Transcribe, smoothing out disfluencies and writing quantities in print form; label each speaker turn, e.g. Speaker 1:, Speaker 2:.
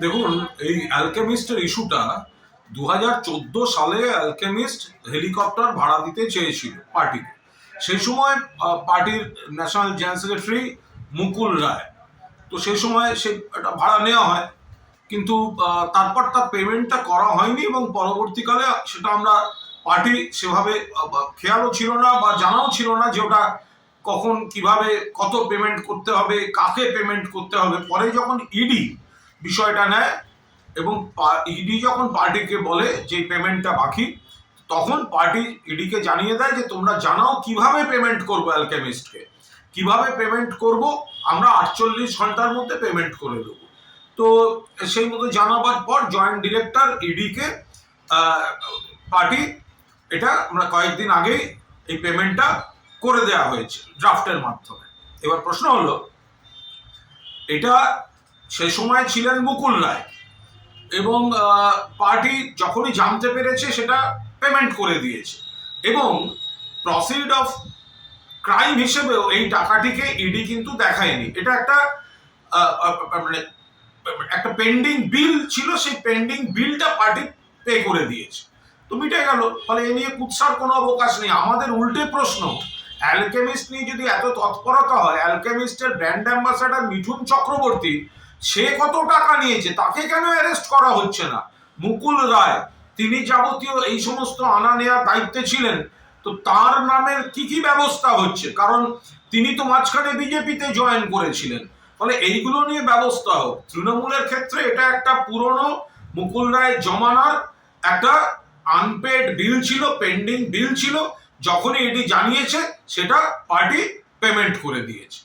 Speaker 1: দেখুন, এই অ্যালকেমিস্টের ইস্যুটা 2014 সালে অ্যালকেমিস্ট হেলিকপ্টার ভাড়া দিতে চেয়েছিল পার্টিকে। সেই সময় পার্টির national general secretary Mukul Roy, তো সেই সময় এটা ভাড়া নেওয়া হয়, কিন্তু তারপর তার পেমেন্টটা করা হয়নি এবং পরবর্তীকালে সেটা আমরা পার্টি সেভাবে খেয়ালও ছিল না বা জানাও ছিল না যে ওটা কখন কিভাবে কত পেমেন্ট করতে হবে, কাকে পেমেন্ট করতে হবে। পরে যখন ইডি বিষয়টা নেয় এবং ইডি যখন পার্টিকে বলে যে পেমেন্টটা বাকি, তখন পার্টি ইডিকে জানিয়ে দেয় যে তোমরা জানাও কিভাবে পেমেন্ট করবো, অ্যালকেমিস্টকে কিভাবে পেমেন্ট করব, আমরা 48 ঘন্টার মধ্যে পেমেন্ট করে দেবো। তো সেই মতো জানাবার পর জয়েন্ট ডিরেক্টর ইডিকে পার্টি এটা আমরা কয়েকদিন আগেই এই পেমেন্টটা করে দেওয়া হয়েছে ড্রাফটের মাধ্যমে। এবার প্রশ্ন হলো, এটা সেই সময় ছিলেন মুকুল রায় এবং পার্টি যখনই জানতে পেরেছে সেটা পেমেন্ট করে দিয়েছে এবং প্রসিড অফ ক্রাইম হিসেবেও এই টাকাটিকে ইডি কিন্তু দেখায়নি। এটা মানে একটা পেন্ডিং বিল ছিল, সেই পেন্ডিং বিলটা পার্টি পে করে দিয়েছে, তো মিটে গেল। ফলে এ নিয়ে কুৎসার কোনো অবকাশ নেই। আমাদের উল্টে প্রশ্ন, অ্যালকেমিস্ট নিয়ে যদি এত তৎপরতা হয়, অ্যালকেমিস্টের ব্র্যান্ড অ্যাম্বাসাডার মিঠুন চক্রবর্তী সে কত টাকা নিয়েছে, তাকে কেন অ্যারেস্ট করা হচ্ছে না? মুকুল রায় তিনি যাবতীয় এই সমস্ত আনা নেওয়ার দায়িত্বে ছিলেন, তো তার নামের কি কি ব্যবস্থা হচ্ছে? কারণ তিনি তো মাঝখানে বিজেপিতে জয়েন করেছিলেন। ফলে এইগুলো নিয়ে ব্যবস্থা হোক। তৃণমূলের ক্ষেত্রে এটা একটা পুরনো মুকুল রায় জমানার একটা আনপেড বিল ছিল, পেন্ডিং বিল ছিল, যখনই এটি জানিয়েছে সেটা পার্টি পেমেন্ট করে দিয়েছে।